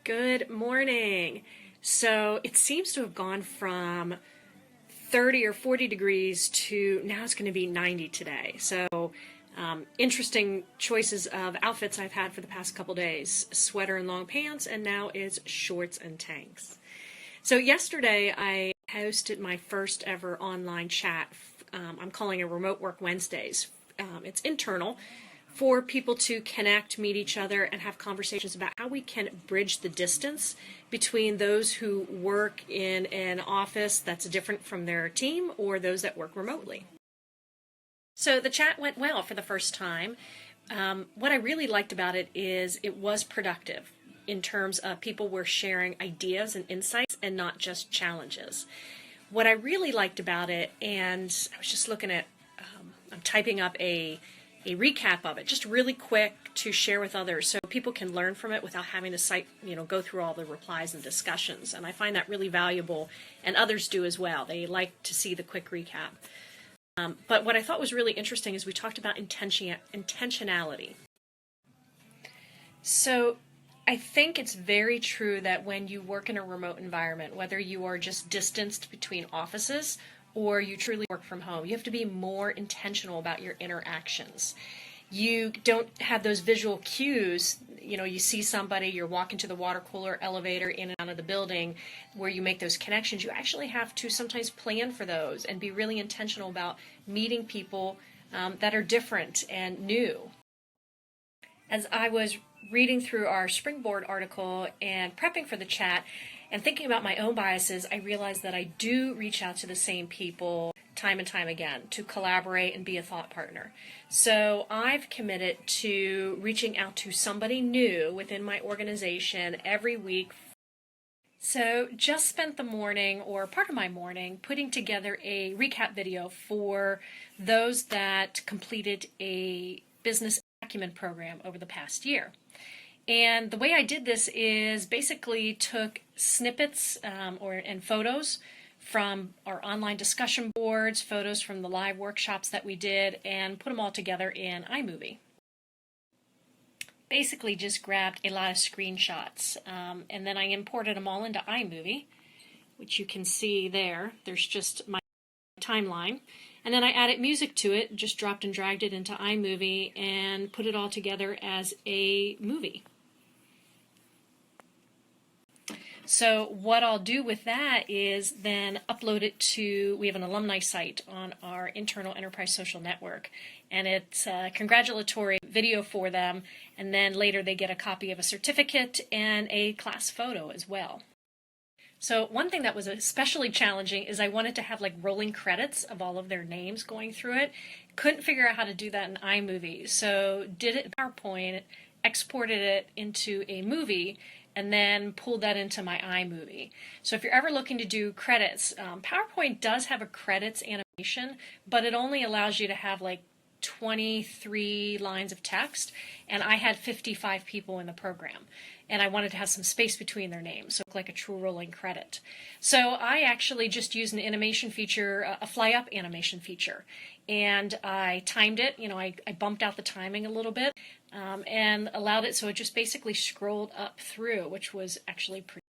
Good morning. So it seems to have gone from 30 or 40 degrees to now it's going to be 90 today. So interesting choices of outfits I've had for the past couple days. Sweater and long pants, and now is shorts and tanks. So yesterday I hosted my first ever online chat. I'm calling it Remote Work Wednesdays. It's internal for people to connect, meet each other, and have conversations about how we can bridge the distance between those who work in an office that's different from their team or those that work remotely. So the chat went well for the first time. What I really liked about it is it was productive in terms of people were sharing ideas and insights and not just challenges. What I really liked about it, and I was just looking at, I'm typing up a recap of it, just really quick to share with others so people can learn from it without having to go through all the replies and discussions. And I find that really valuable, and others do as well. They like to see the quick recap. But what I thought was really interesting is we talked about intentionality. So I think it's very true that when you work in a remote environment, whether you are just distanced between offices or you truly work from home, you have to be more intentional about your interactions. You don't have those visual cues. You see somebody, you're walking to the water cooler, elevator, in and out of the building, where you make those connections. You actually have to sometimes plan for those and be really intentional about meeting people that are different and new. As I was reading through our Springboard article and prepping for the chat and thinking about my own biases, I realized that I do reach out to the same people time and time again to collaborate and be a thought partner. So I've committed to reaching out to somebody new within my organization every week. So just spent the morning, or part of my morning, putting together a recap video for those that completed a business acumen program over the past year. And the way I did this is basically took snippets and photos from our online discussion boards, photos from the live workshops that we did, and put them all together in iMovie. Basically just grabbed a lot of screenshots, and then I imported them all into iMovie, which you can see there. There's just my timeline. And then I added music to it, just dropped and dragged it into iMovie and put it all together as a movie. So what I'll do with that is then upload it to, we have an alumni site on our internal enterprise social network, and it's a congratulatory video for them, and then later they get a copy of a certificate and a class photo as well. So one thing that was especially challenging is I wanted to have like rolling credits of all of their names going through it. Couldn't figure out how to do that in iMovie, so did it in PowerPoint, exported it into a movie, and then pulled that into my iMovie. So if you're ever looking to do credits, PowerPoint does have a credits animation, but it only allows you to have like 23 lines of text, and I had 55 people in the program, and I wanted to have some space between their names, so it looked like a true rolling credit. So I actually just used an animation feature, a fly up animation feature, and I timed it. I bumped out the timing a little bit and allowed it so it just basically scrolled up through, which was actually pretty